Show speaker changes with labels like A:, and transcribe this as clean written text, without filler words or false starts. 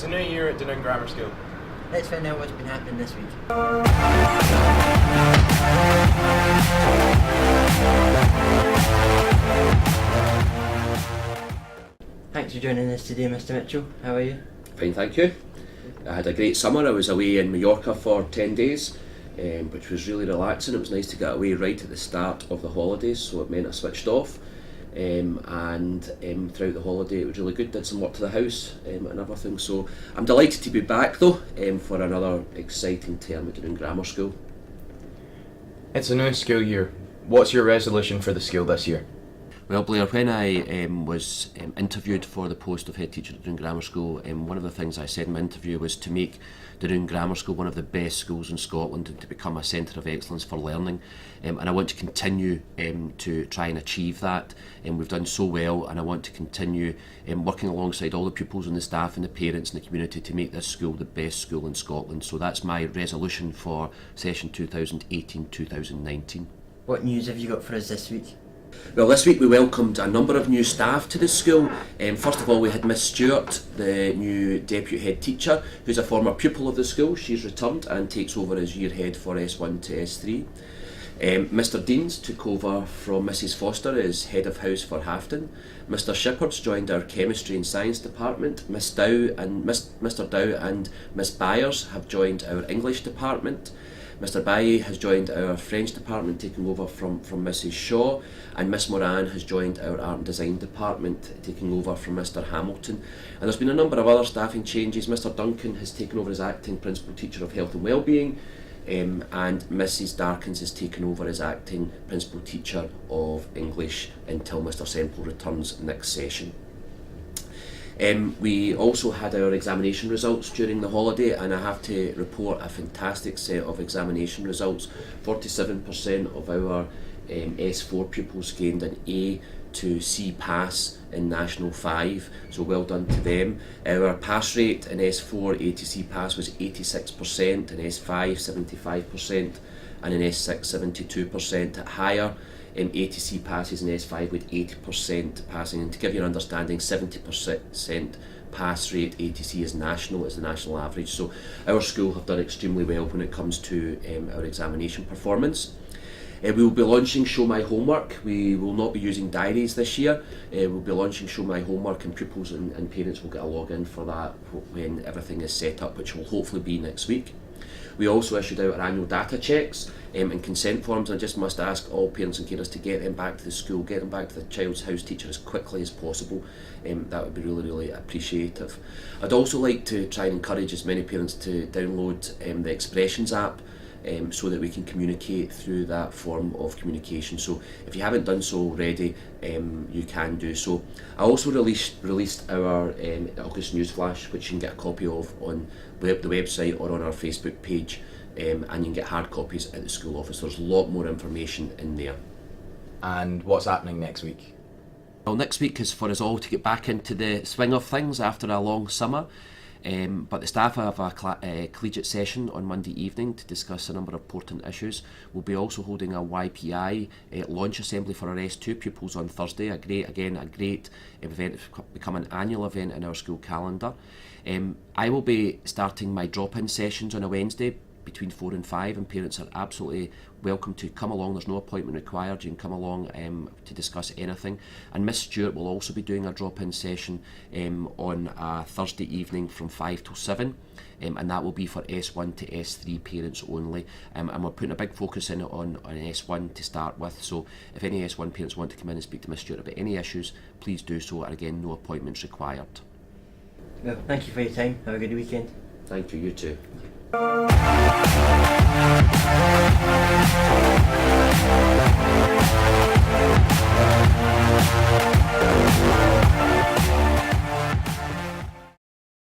A: It's a new year at Dunoon Grammar School.
B: Let's find out what's been happening this week. Thanks for joining us today, Mr. Mitchell. How are you?
C: Fine, thank you. I had a great summer. I was away in Mallorca for 10 days, which was really relaxing. It was nice to get away right at the start of the holidays, so it meant I switched off. And throughout the holiday it was really good. Did some work to the house and everything. So I'm delighted to be back though for another exciting term at Dunoon Grammar School.
A: It's a new school year. What's your resolution for the school this year?
C: Well, Blair, when I was interviewed for the post of head teacher at Dunoon Grammar School, one of the things I said in my interview was to make Dunoon Grammar School one of the best schools in Scotland and to become a centre of excellence for learning. And I want to continue to try and achieve that. We've done so well, and I want to continue working alongside all the pupils and the staff and the parents and the community to make this school the best school in Scotland. So that's my resolution for session 2018-2019.
B: What news have you got for us this week?
C: Well, this week we welcomed a number of new staff to the school. First of all, we had Miss Stewart, the new deputy head teacher, who's a former pupil of the school. She's returned and takes over as year head for S1 to S3. Mr Deans took over from Mrs Foster as head of house for Hafton. Mr Shepard's joined our chemistry and science department. Miss Dow and Mr Dow and Miss Byers have joined our English department. Mr Bailly has joined our French department, taking over from Mrs Shaw, and Miss Moran has joined our art and design department, taking over from Mr Hamilton. And there's been a number of other staffing changes. Mr Duncan has taken over as acting principal teacher of health and wellbeing, and Mrs Darkins has taken over as acting principal teacher of English until Mr Semple returns next session. We also had our examination results during the holiday, and I have to report a fantastic set of examination results. 47% of our S4 pupils gained an A to C pass in National 5, so well done to them. Our pass rate in S4 A to C pass was 86%, in S5 75%, and in S6 72%. Higher A to C passes in S5 with 80% passing, and to give you an understanding, 70% pass rate A to C is the national average. So our school have done extremely well when it comes to our examination performance. We will be launching Show My Homework. We will not be using diaries this year. We'll be launching Show My Homework, and pupils and parents will get a login for that when everything is set up, which will hopefully be next week. We also issued out our annual data checks and consent forms, and I just must ask all parents and carers to get them back to the school, get them back to the child's house teacher as quickly as possible. That would be really, really appreciative. I'd also like to try and encourage as many parents to download the Expressions app, so that we can communicate through that form of communication. So if you haven't done so already, you can do so. I also released our August Newsflash, which you can get a copy of on the website or on our Facebook page, and you can get hard copies at the school office. There's a lot more information in there.
A: And what's happening next week?
C: Well, next week is for us all to get back into the swing of things after a long summer. But the staff have a collegiate session on Monday evening to discuss a number of important issues. We'll be also holding a YPI launch assembly for our S2 pupils on Thursday. A great event. It's become an annual event in our school calendar. I will be starting my drop-in sessions on a Wednesday between 4 and 5, and parents are absolutely welcome to come along. There's no appointment required. You can come along to discuss anything. And Miss Stewart will also be doing a drop-in session on a Thursday evening from 5 till 7, and that will be for S1 to S3 parents only. And we're putting a big focus in on S1 to start with, so if any S1 parents want to come in and speak to Miss Stewart about any issues, please do so, and again, no appointments required.
B: Well, thank you for your time. Have a good weekend.
C: Thank you, you too.